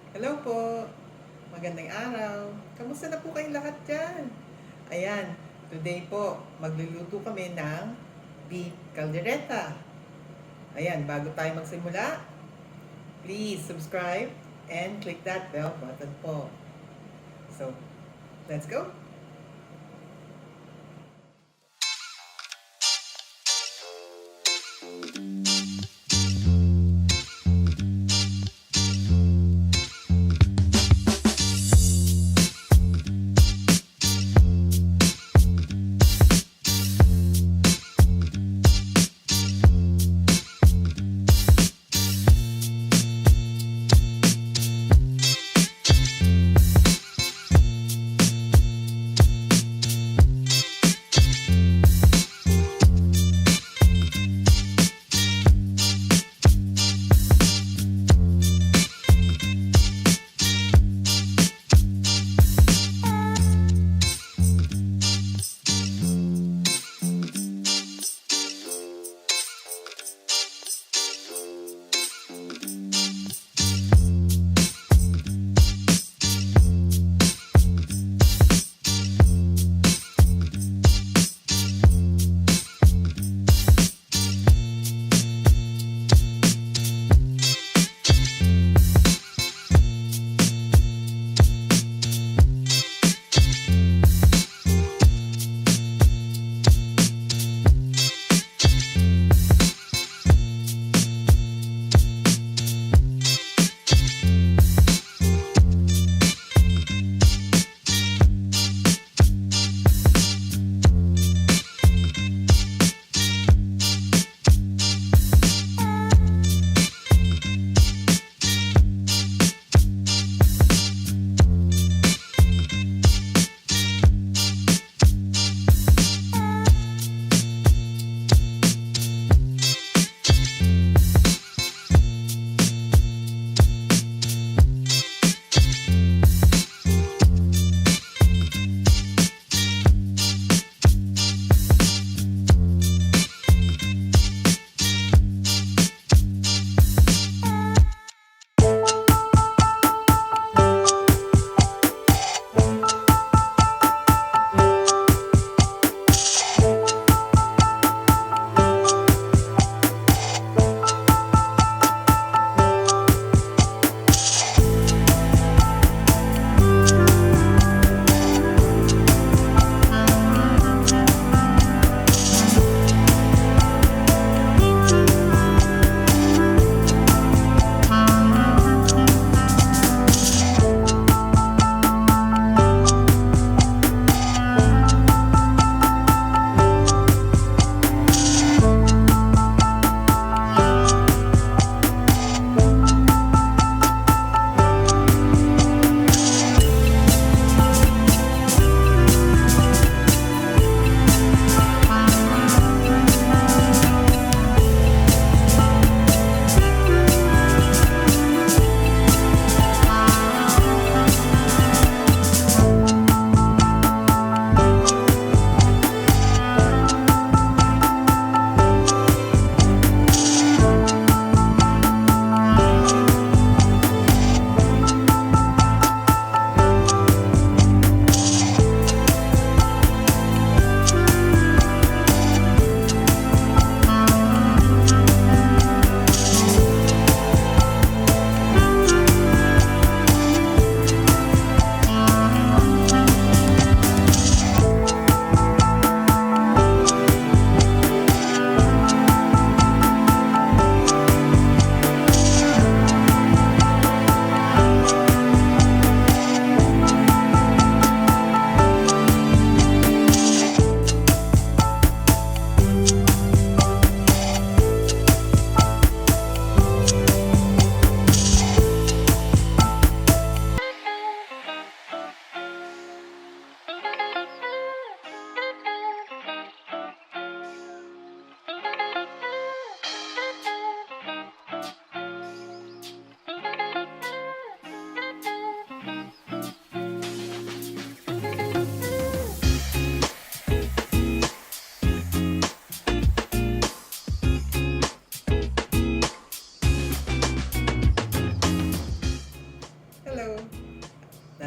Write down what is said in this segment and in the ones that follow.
Hello po. Magandang araw. Kamusta na po kayong lahat dyan? Ayan, today po, magluluto kami ng beef caldereta. Ayan, bago tayo magsimula, please subscribe and click that bell button po. So, let's go.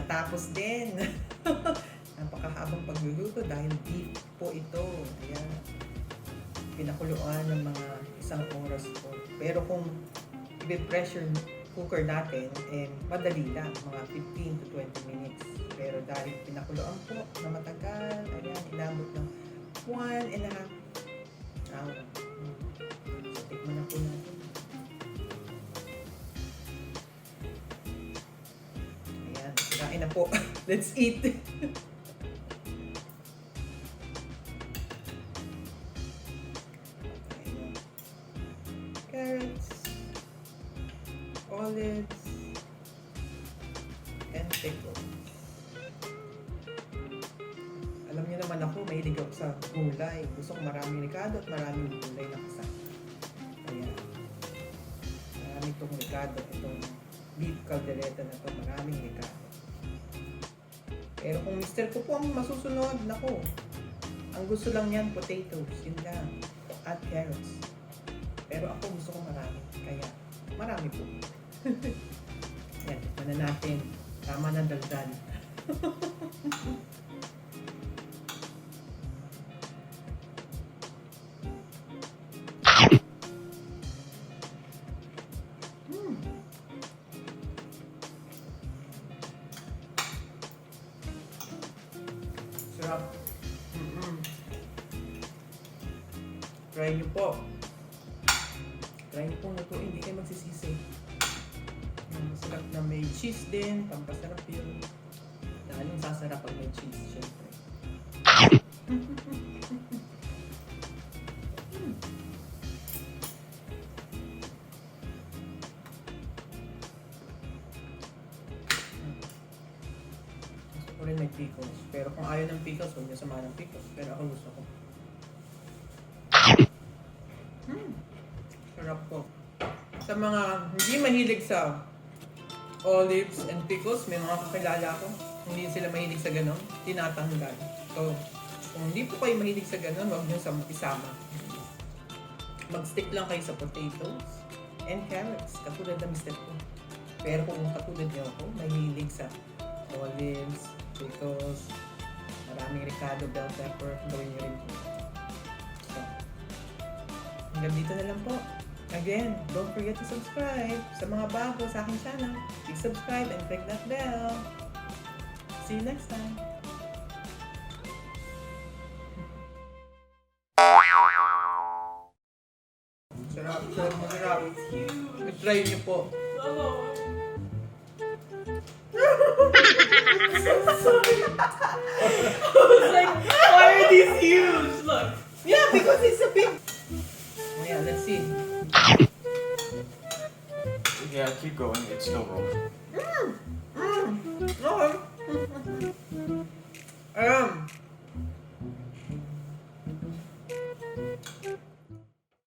natapos din. Napakahabang pagluluto dahil beef po ito. Ayan. Pinakuluan ng mga 1 oras po. Pero kung i-pressure cooker natin, madali lang, mga 15 to 20 minutes. Pero dahil pinakuluan po na matagal, ayan, inabot ng 1.5 hour. So, tikman na po natin. Ayan, kain na po. Let's eat! Carrots, olives, and pickles. Alam niyo naman ako, mahilig ako sa gulay. Gusto ko maraming ricado at maraming gulay na kasama. Ayan. Maraming itong ricado. Itong beef caldereta na ito, maraming ricado. Pero kung mister ko po ang masusunod, nako. Ang gusto lang yan, potatoes. Yun lang. At carrots. Pero ako gusto ko marami. Kaya, marami po. Yan, tikman na natin. Tama na daldal. Sarap. Try nyo po. Try nyo pong lutuin, hindi kayo magsisisi. Masarap na may cheese din, pampasarap yun. Lalong sasarap pag may cheese, syempre. Gusto ko rin may pickles. Pero kung ayaw ng pickles, huwag niyo samahan ng pickles. Pero ako gusto ko. Sarap po. Sa mga hindi mahilig sa olives and pickles, may mga kakilala ko, hindi sila mahilig sa ganon, tinatanggal. So, kung hindi po kayo mahilig sa ganon, huwag nyo isama. Mag-stick lang kayo sa potatoes and carrots, katulad ng mister ko. Pero kung katulad nyo ako, mahilig sa olives, pickles, maraming ricado, bell pepper, gawin nyo rin po. So, hanggang dito na lang po. Again, don't forget to subscribe sa mga bago sa aking channel. Please subscribe and click that bell. See you next time. Sarap, sarap, masarap. I-try niyo po. Why are these huge? Look. Yeah, because it's a big... Yeah, let's see. Yeah, keep going. It's still rolling. Okay.